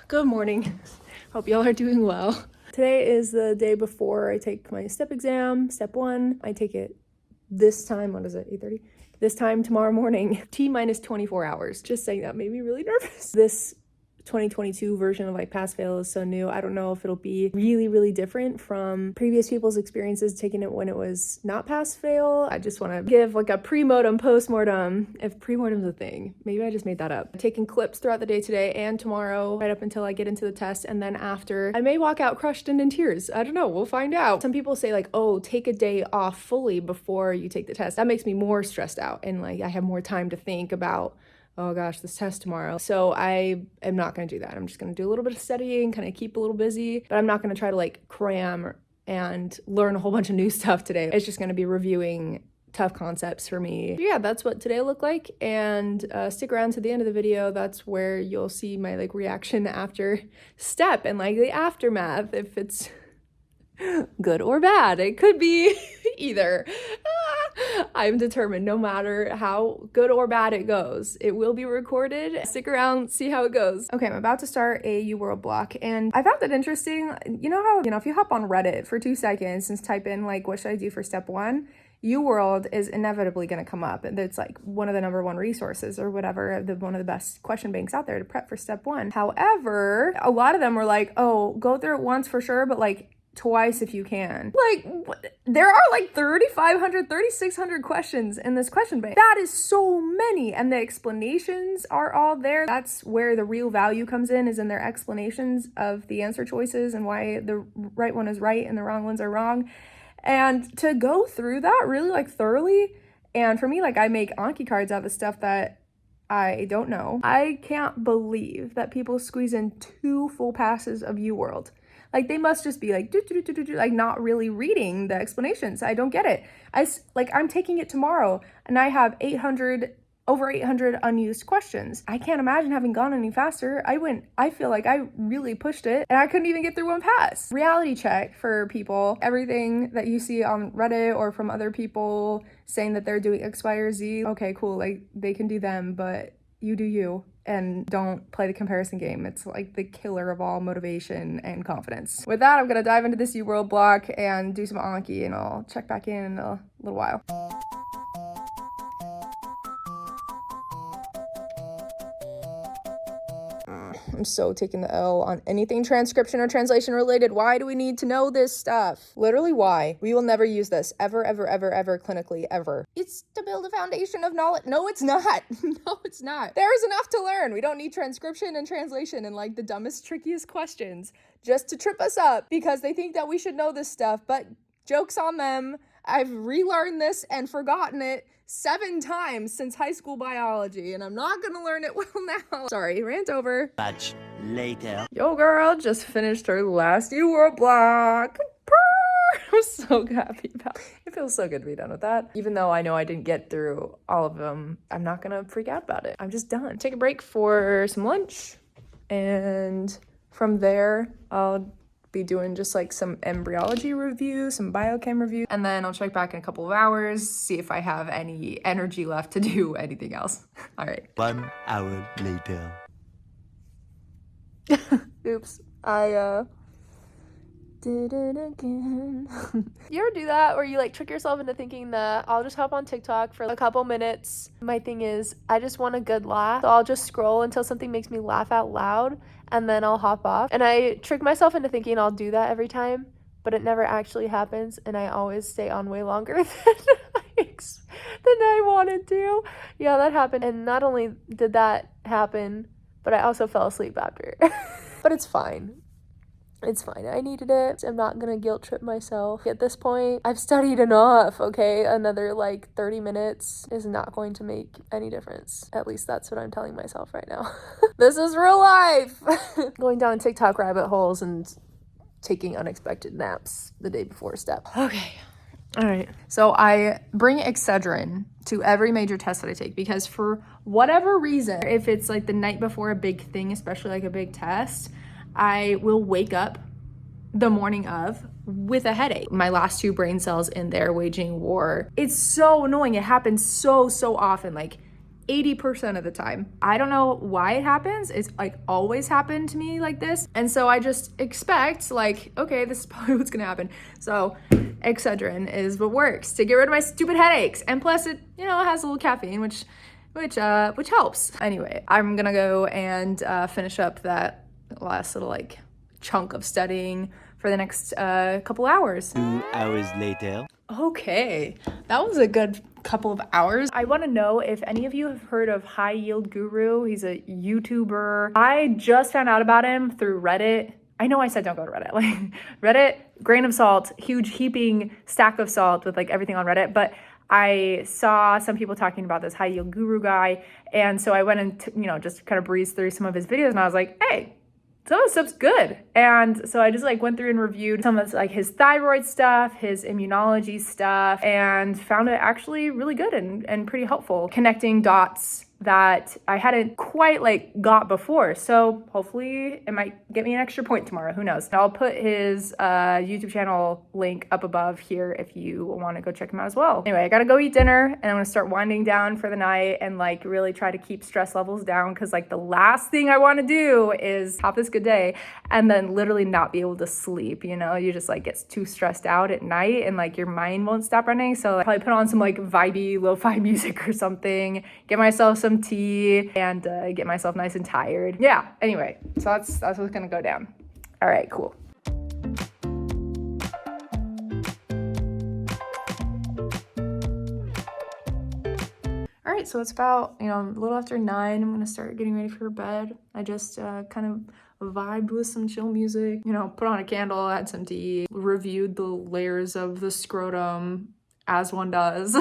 Good morning. Hope y'all are doing well. Today is the day before I take my step exam, step 1. I take it this time, what is it, 8:30? This time tomorrow morning, T-minus 24 hours. Just saying that made me really nervous. This 2022 version of like pass fail is so new. I don't know if it'll be really different from previous people's experiences taking it when it was not pass fail. I just want to give like a pre-mortem, post-mortem, if pre-mortem's a thing. Maybe I just made that up. I'm taking clips throughout the day today and tomorrow, right up until I get into the test, and then after I may walk out crushed and in tears. I don't know, we'll find out. Some people say like, oh, take a day off fully before you take the test. That makes me more stressed out and like I have more time to think about, oh gosh, this test tomorrow. So I am not going to do that. I'm just going to do a little bit of studying, kind of keep a little busy, but I'm not going to try to like cram and learn a whole bunch of new stuff today. It's just going to be reviewing tough concepts for me. Yeah, that's what today looked like. And stick around to the end of the video. That's where you'll see my like reaction after step and like the aftermath, if it's good or bad. It could be either. I'm determined no matter how good or bad it goes. It will be recorded. Stick around, see how it goes. Okay, I'm about to start a UWorld block, and I found it interesting. You know how, if you hop on Reddit for 2 seconds and type in like, what should I do for step 1? UWorld is inevitably going to come up. It's like one of the #1 resources or whatever, one of the best question banks out there to prep for step 1. However, a lot of them were like, oh, go through it once for sure, but like twice if you can. Like, there are like 3,500, 3,600 questions in this question bank. That is so many, and the explanations are all there. That's where the real value comes in, is in their explanations of the answer choices and why the right one is right and the wrong ones are wrong. And to go through that really like thoroughly, and for me, like I make Anki cards out of stuff that I don't know. I can't believe that people squeeze in 2 full passes of UWorld. Like, they must just be like, like not really reading the explanations. I don't get it. I'm taking it tomorrow and I have over 800 unused questions. I can't imagine having gone any faster. I feel like I really pushed it and I couldn't even get through 1 pass. Reality check for people. Everything that you see on Reddit or from other people saying that they're doing X, Y, or Z. Okay, cool. Like, they can do them, but you do you. And don't play the comparison game. It's like the killer of all motivation and confidence. With that, I'm gonna dive into this UWorld block and do some Anki, and I'll check back in a little while. I'm so taking the L on anything transcription or translation related. Why do we need to know this stuff? Literally, why? We will never use this ever clinically, ever. It's to build a foundation of knowledge. No, it's not. No, it's not. There is enough to learn. We don't need transcription and translation and like the dumbest, trickiest questions just to trip us up because they think that we should know this stuff. But joke's on them. I've relearned this and forgotten it 7 times since high school biology, and I'm not gonna learn it well now. Sorry, rant over. Much later. Yo, girl, just finished her last UWorld block. Purr! I'm so happy about it. It feels so good to be done with that. Even though I know I didn't get through all of them, I'm not gonna freak out about it. I'm just done. Take a break for some lunch, and from there, I'll be doing just like some embryology review, some biochem review, and then I'll check back in a couple of hours, see if I have any energy left to do anything else. All right. 1 hour later. Oops, I did it again. You ever do that, or you like trick yourself into thinking that I'll just hop on TikTok for a couple minutes? My thing is, I just want a good laugh, so I'll just scroll until something makes me laugh out loud, and then I'll hop off. And I trick myself into thinking I'll do that every time, but it never actually happens, and I always stay on way longer than I wanted to. Yeah, that happened, and not only did that happen, but I also fell asleep after. But it's fine. It's fine. I needed it. I'm not gonna guilt trip myself. At this point, I've studied enough, okay? Another like 30 minutes is not going to make any difference. At least that's what I'm telling myself right now. This is real life. Going down TikTok rabbit holes and taking unexpected naps the day before step. Okay. All right. So I bring Excedrin to every major test that I take because for whatever reason, if it's like the night before a big thing, especially like a big test, I will wake up the morning of with a headache. My last 2 brain cells in there waging war. It's so annoying. It happens so often. Like 80% of the time. I don't know why it happens. It's like always happened to me like this. And so I just expect like, okay, this is probably what's gonna happen. So Excedrin is what works to get rid of my stupid headaches. And plus it, you know, it has a little caffeine, which helps. Anyway, I'm gonna go and finish up that last little like chunk of studying for the next couple hours. 2 hours later. Okay, that was a good couple of hours. I want to know if any of you have heard of High Yield Guru. He's a YouTuber. I just found out about him through Reddit. I know I said don't go to Reddit. Like Reddit, grain of salt, huge heaping stack of salt with like everything on Reddit. But I saw some people talking about this High Yield Guru guy. And so I went and, you know, just kind of breezed through some of his videos and I was like, hey, some of the stuff's good. And so I just like went through and reviewed some of like his thyroid stuff, his immunology stuff, and found it actually really good and pretty helpful, connecting dots that I hadn't quite like got before. So hopefully it might get me an extra point tomorrow. Who knows? I'll put his YouTube channel link up above here if you want to go check him out as well. Anyway, I gotta go eat dinner and I'm gonna start winding down for the night and like really try to keep stress levels down, because like the last thing I want to do is have this good day and then literally not be able to sleep. You know, you just like get too stressed out at night and like your mind won't stop running. So I'll probably put on some like vibey lo-fi music or something, get myself some tea, and get myself nice and tired. Yeah, anyway, so that's what's gonna go down. All right, cool. All right, so it's about, you know, a little after 9. I'm gonna start getting ready for bed. I just kind of vibed with some chill music, you know, put on a candle, had some tea, reviewed the layers of the scrotum as one does.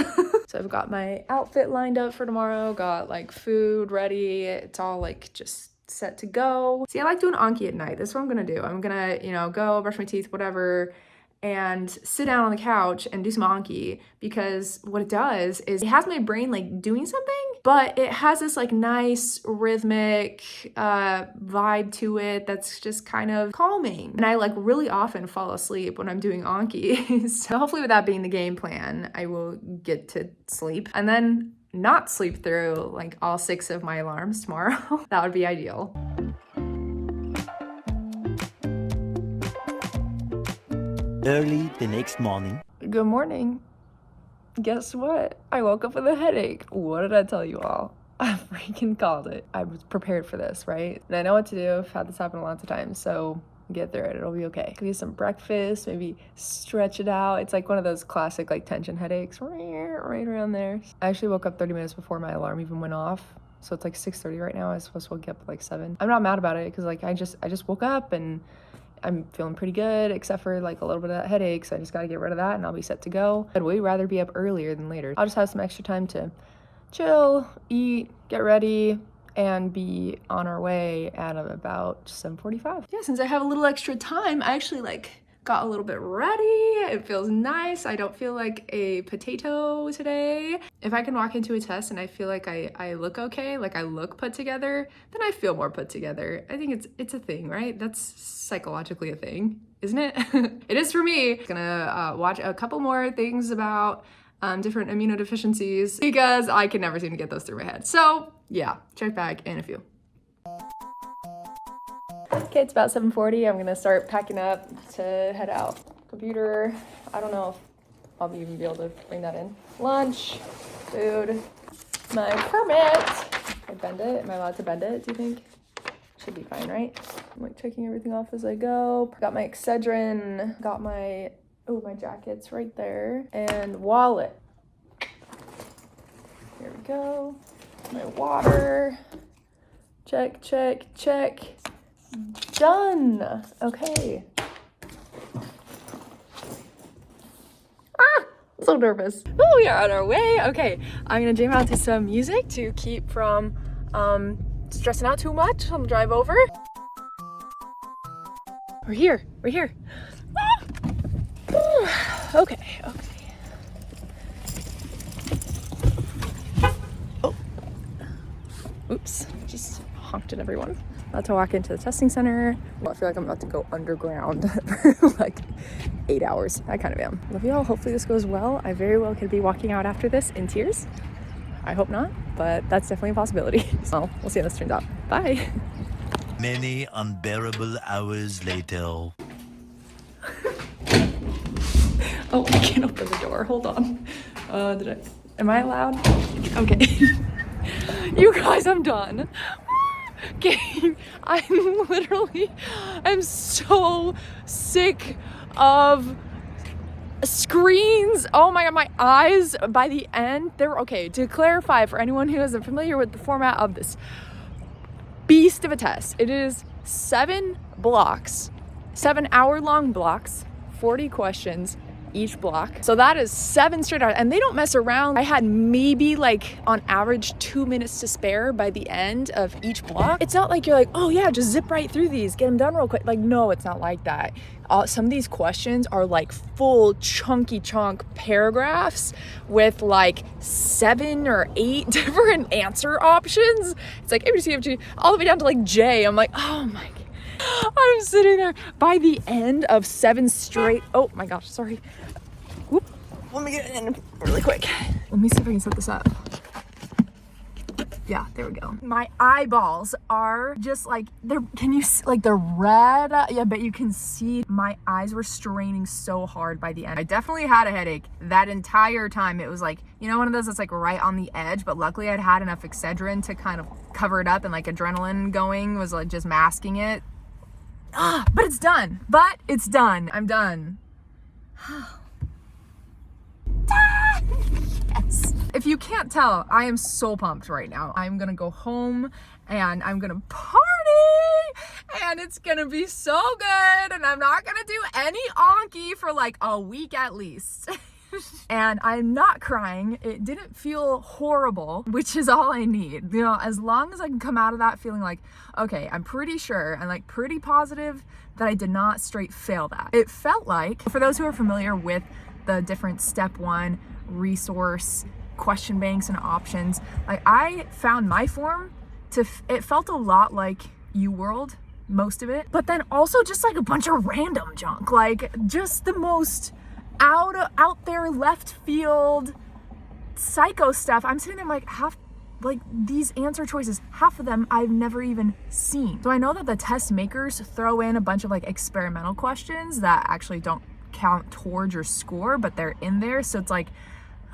So I've got my outfit lined up for tomorrow, got like food ready. It's all like just set to go. See, I like doing Anki at night. That's what I'm gonna do. I'm gonna, you know, go brush my teeth, whatever, and sit down on the couch and do some Anki, because what it does is it has my brain like doing something, but it has this like nice rhythmic vibe to it that's just kind of calming. And I like really often fall asleep when I'm doing Anki. So hopefully with that being the game plan, I will get to sleep and then not sleep through like all 6 of my alarms tomorrow. That would be ideal. Early the next morning. Good morning. Guess what? I woke up with a headache. What did I tell you all? I freaking called it. I was prepared for this, right? And I know what to do. I've had this happen lots of times, so get through it. It'll be okay. Give you some breakfast, maybe stretch it out. It's like one of those classic like tension headaches right around there. I actually woke up 30 minutes before my alarm even went off. So it's like 6:30 right now. I was supposed to wake up at like 7. I'm not mad about it because like I just woke up and I'm feeling pretty good, except for like a little bit of that headache. So I just got to get rid of that and I'll be set to go. I'd way rather be up earlier than later. I'll just have some extra time to chill, eat, get ready, and be on our way at about 7:45. Yeah, since I have a little extra time, I actually like got a little bit ready. It feels nice. I don't feel like a potato today. If I can walk into a test and I feel like I look okay, like I look put together, then I feel more put together. I think it's a thing, right? That's psychologically a thing, isn't it? It is for me. I'm gonna watch a couple more things about different immunodeficiencies because I can never seem to get those through my head. So yeah, check back in a few. Okay, it's about 7:40. I'm gonna start packing up to head out. Computer, I don't know if I'll even be able to bring that in. Lunch, food, my permit. Can I bend it? Am I allowed to bend it, do you think? Should be fine, right? I'm like checking everything off as I go. Got my Excedrin, got my jacket's right there, and wallet. Here we go. My water. Check, check, check. Done. Okay. I'm so nervous. Oh, we are on our way. Okay, I'm gonna jam out to some music to keep from stressing out too much on the drive over. We're here. Okay. Oh. Oops. Just honked at everyone. About to walk into the testing center. I feel like I'm about to go underground for like 8 hours. I kind of am. Love y'all. Hopefully this goes well. I very well could be walking out after this in tears. I hope not, but that's definitely a possibility. So we'll see how this turns out. Bye. Many unbearable hours later. Oh, I can't open the door. Hold on. Am I allowed? Okay. You guys, I'm done. Okay. I'm so sick of screens. Oh my god, my eyes by the end, they're okay. To clarify for anyone who isn't familiar with the format of this beast of a test, it is 7 blocks, 7-hour-long blocks, 40 questions each block. So that is 7 straight hours, and they don't mess around. I had maybe like on average 2 minutes to spare by the end of each block. It's not like you're like, oh yeah, just zip right through these, get them done real quick. Like, no, it's not like that. Some of these questions are like full chunky chunk paragraphs with like 7 or 8 different answer options. It's like ABCDFG all the way down to like J. I'm like, oh my god. I'm sitting there by the end of 7 straight. Oh my gosh, sorry. Whoop. Let me get in really quick. Let me see if I can set this up. Yeah, there we go. My eyeballs are just like, can you see, like they're red? Yeah, but you can see my eyes were straining so hard by the end. I definitely had a headache that entire time. It was like, you know, one of those that's like right on the edge, but luckily I'd had enough Excedrin to kind of cover it up, and like adrenaline going was like just masking it. But it's done. I'm done. Yes. If you can't tell, I am so pumped right now. I'm gonna go home and I'm gonna party, and it's gonna be so good, and I'm not gonna do any onky for like a week at least. And I'm not crying. It didn't feel horrible, which is all I need. You know, as long as I can come out of that feeling like, okay, I'm pretty sure and like pretty positive that I did not straight fail that. It felt like, for those who are familiar with the different step 1 resource question banks and options, like I found my form it felt a lot like UWorld, most of it, but then also just like a bunch of random junk, like just the most out there left field psycho stuff. I'm sitting there like these answer choices, half of them I've never even seen. So I know that the test makers throw in a bunch of like experimental questions that actually don't count towards your score, but they're in there. So it's like,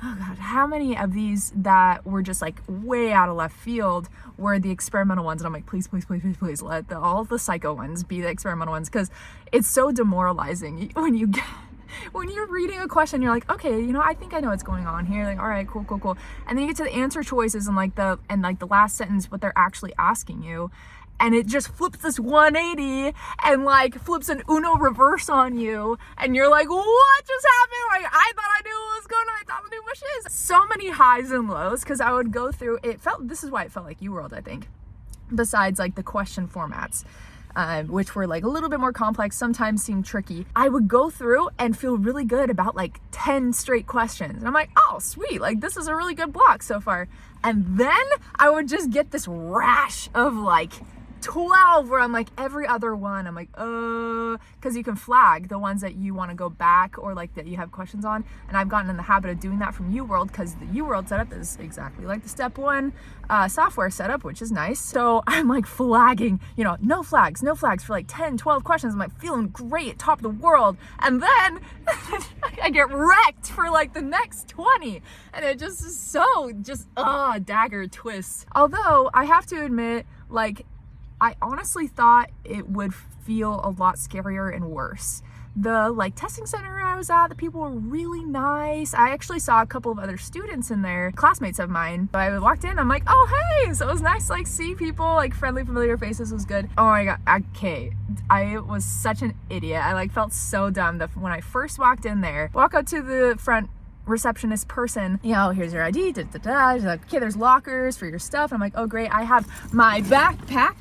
oh god, how many of these that were just like way out of left field were the experimental ones? And I'm like, please let all the psycho ones be the experimental ones, because it's so demoralizing when you're reading a question, you're like, okay, you know, I think I know what's going on here. Like, all right, cool. And then you get to the answer choices and the last sentence, what they're actually asking you. And it just flips this 180 and like flips an Uno reverse on you. And you're like, what just happened? Like, I thought I knew what was going on. I thought I knew what shit is. So many highs and lows, because I would go through, this is why it felt like UWorld, I think, besides like the question formats. Which were like a little bit more complex, sometimes seemed tricky. I would go through and feel really good about like 10 straight questions. And I'm like, oh, sweet, like this is a really good block so far. And then I would just get this rash of like 12 where I'm like every other one, I'm like, because you can flag the ones that you want to go back or like that you have questions on. And I've gotten in the habit of doing that from UWorld, because the UWorld setup is exactly like the step 1 software setup, which is nice. So I'm like flagging, you know, no flags for like 10, 12 questions. I'm like feeling great, top of the world. And then I get wrecked for like the next 20. And it just is so dagger twists. Although I have to admit, like, I honestly thought it would feel a lot scarier and worse. The like testing center I was at, the people were really nice. I actually saw a couple of other students in there, classmates of mine. But I walked in, I'm like, oh hey! So it was nice to like see people, like friendly, familiar faces was good. Oh my god, okay. I was such an idiot. I like felt so dumb that when I first walked in there, walk up to the front receptionist person, you know, here's your ID, She's like, okay, there's lockers for your stuff. I'm like, oh great, I have my backpack,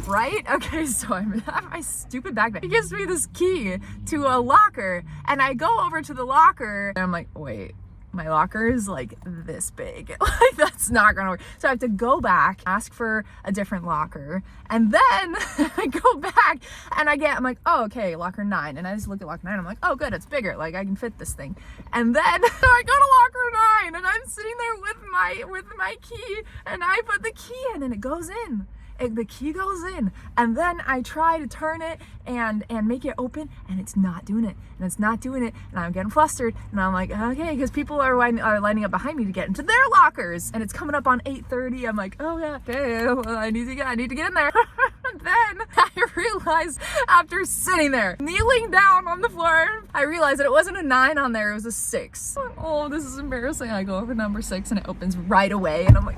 right? Okay, so I have my stupid backpack. He gives me this key to a locker, and I go over to the locker, and I'm like, wait, My locker is like this big. Like that's not gonna work. So I have to go back, ask for a different locker, and then I go back and I'm like, oh, okay, locker 9. And I just look at locker 9, I'm like, oh good, it's bigger, like I can fit this thing. And then I go to locker 9 and I'm sitting there with my key, and I put the key in and it goes in. The key goes in, and then I try to turn it and make it open, and it's not doing it, and I'm getting flustered, and I'm like, okay, because people are lining up behind me to get into their lockers, and it's coming up on 8:30. I'm like, oh yeah, okay, well, I need to get in there. Then I realized, after sitting there, kneeling down on the floor, I realized that it wasn't a 9 on there, it was a 6. Oh, this is embarrassing. I go over number 6 and it opens right away, and I'm like,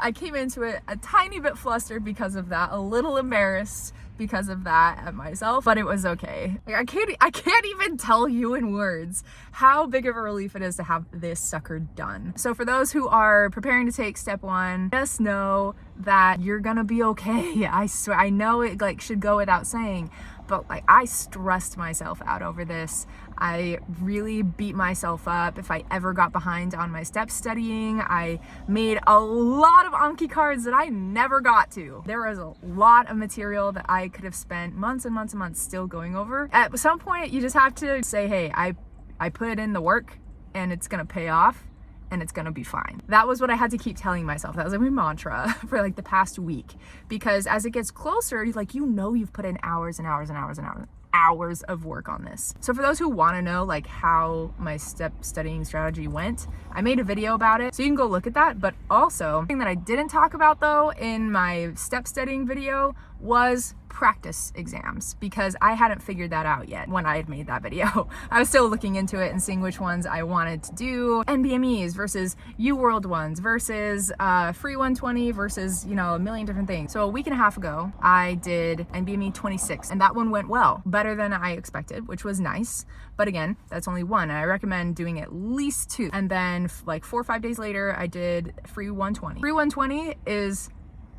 I came into it a tiny bit flustered because of that, a little embarrassed because of that at myself, but it was okay. Like, I can't even tell you in words how big of a relief it is to have this sucker done. So for those who are preparing to take step 1, just know that you're gonna be okay. I swear, I know it like should go without saying, but like I stressed myself out over this. I really beat myself up if I ever got behind on my step studying. I made a lot of Anki cards that I never got to. There was a lot of material that I could have spent months and months and months still going over. At some point, you just have to say, hey, I put in the work and it's gonna pay off, and it's gonna be fine. That was what I had to keep telling myself. That was like my mantra for like the past week, because as it gets closer, like, you know, you've put in hours and hours and hours and hours of work on this. So for those who want to know like how my step studying strategy went, I made a video about it, so you can go look at that. But also, something that I didn't talk about though in my step studying video was practice exams, because I hadn't figured that out yet when I had made that video. I was still looking into it and seeing which ones I wanted to do, NBMEs versus UWorld ones versus FREEEE 120 versus, you know, a million different things. So a week and a half ago, I did NBME 26, and that one went well, better than I expected, which was nice. But again, that's only one, and I recommend doing at least 2. And then like 4 or 5 days later, I did FREEEE 120. FREEEE 120 is,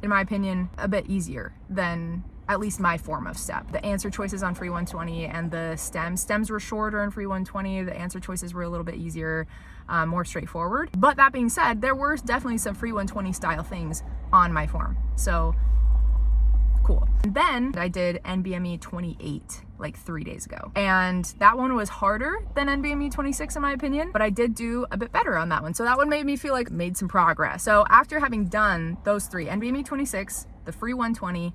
in my opinion, a bit easier than at least my form of step. The answer choices on FREEEE 120 and the stems were shorter in FREEEE 120. The answer choices were a little bit easier, more straightforward. But that being said, there were definitely some FREEEE 120 style things on my form. So cool. And then I did NBME 28 like 3 days ago, and that one was harder than NBME 26 in my opinion, but I did do a bit better on that one. So that one made me feel like made some progress. So after having done those 3, NBME 26, the FREEEE 120,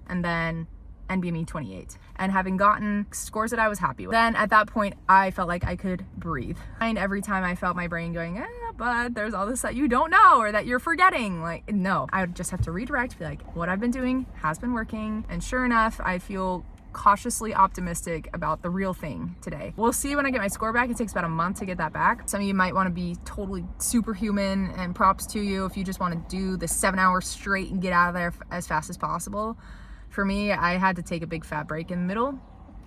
and then NBME 28, and having gotten scores that I was happy with, then at that point I felt like I could breathe. And every time I felt my brain going, but there's all this that you don't know or that you're forgetting, like, no, I would just have to redirect, be like, what I've been doing has been working. And sure enough, I feel cautiously optimistic about the real thing today. We'll see when I get my score back. It takes about a month to get that back. Some of you might want to be totally superhuman, and props to you if you just want to do the 7 hours straight and get out of there as fast as possible. For me, I had to take a big fat break in the middle,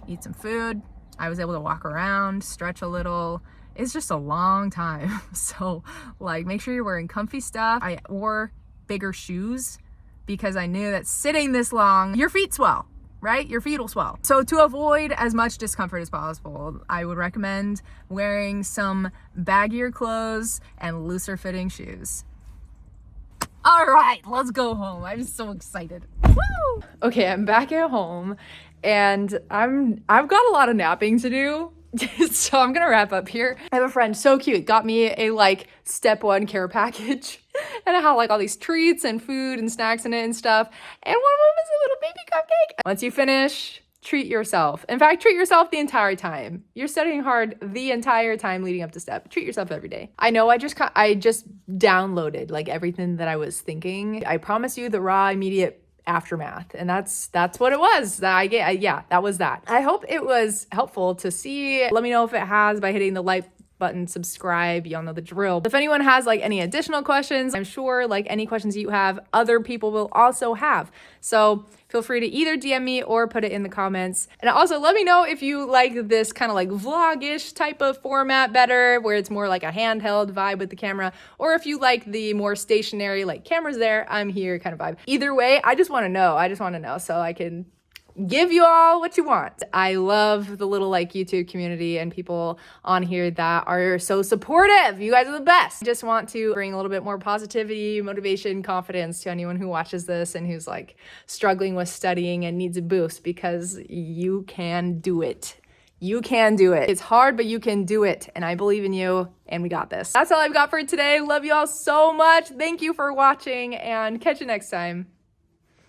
eat some food. I was able to walk around, stretch a little. It's just a long time. So like, make sure you're wearing comfy stuff. I wore bigger shoes because I knew that sitting this long, your feet swell, right? Your feet will swell. So to avoid as much discomfort as possible, I would recommend wearing some baggier clothes and looser fitting shoes. All right, let's go home. I'm so excited. Woo! Okay, I'm back at home, and I've got a lot of napping to do. So I'm gonna wrap up here. I have a friend, so cute, got me a like step 1 care package, and it had like all these treats and food and snacks in it and stuff. And one of them is a little baby cupcake. Once you finish, treat yourself. In fact, treat yourself the entire time. You're studying hard the entire time leading up to step. Treat yourself every day. I know I just downloaded like everything that I was thinking. I promise you the raw, immediate aftermath, and that's what it was that I get. Yeah, that was that. I hope it was helpful to see. Let me know if it has by hitting the like button, subscribe, y'all know the drill. If anyone has like any additional questions, I'm sure like any questions you have, other people will also have. So feel free to either DM me or put it in the comments. And also let me know if you like this kind of like vlog-ish type of format better, where it's more like a handheld vibe with the camera, or if you like the more stationary, like cameras there, I'm here kind of vibe. Either way, I just want to know so I can give you all what you want. I love the little like YouTube community and people on here that are so supportive. You guys are the best. I just want to bring a little bit more positivity, motivation, confidence to anyone who watches this and who's like struggling with studying and needs a boost, because you can do it. You can do it. It's hard, but you can do it. And I believe in you, and we got this. That's all I've got for today. Love you all so much. Thank you for watching, and catch you next time.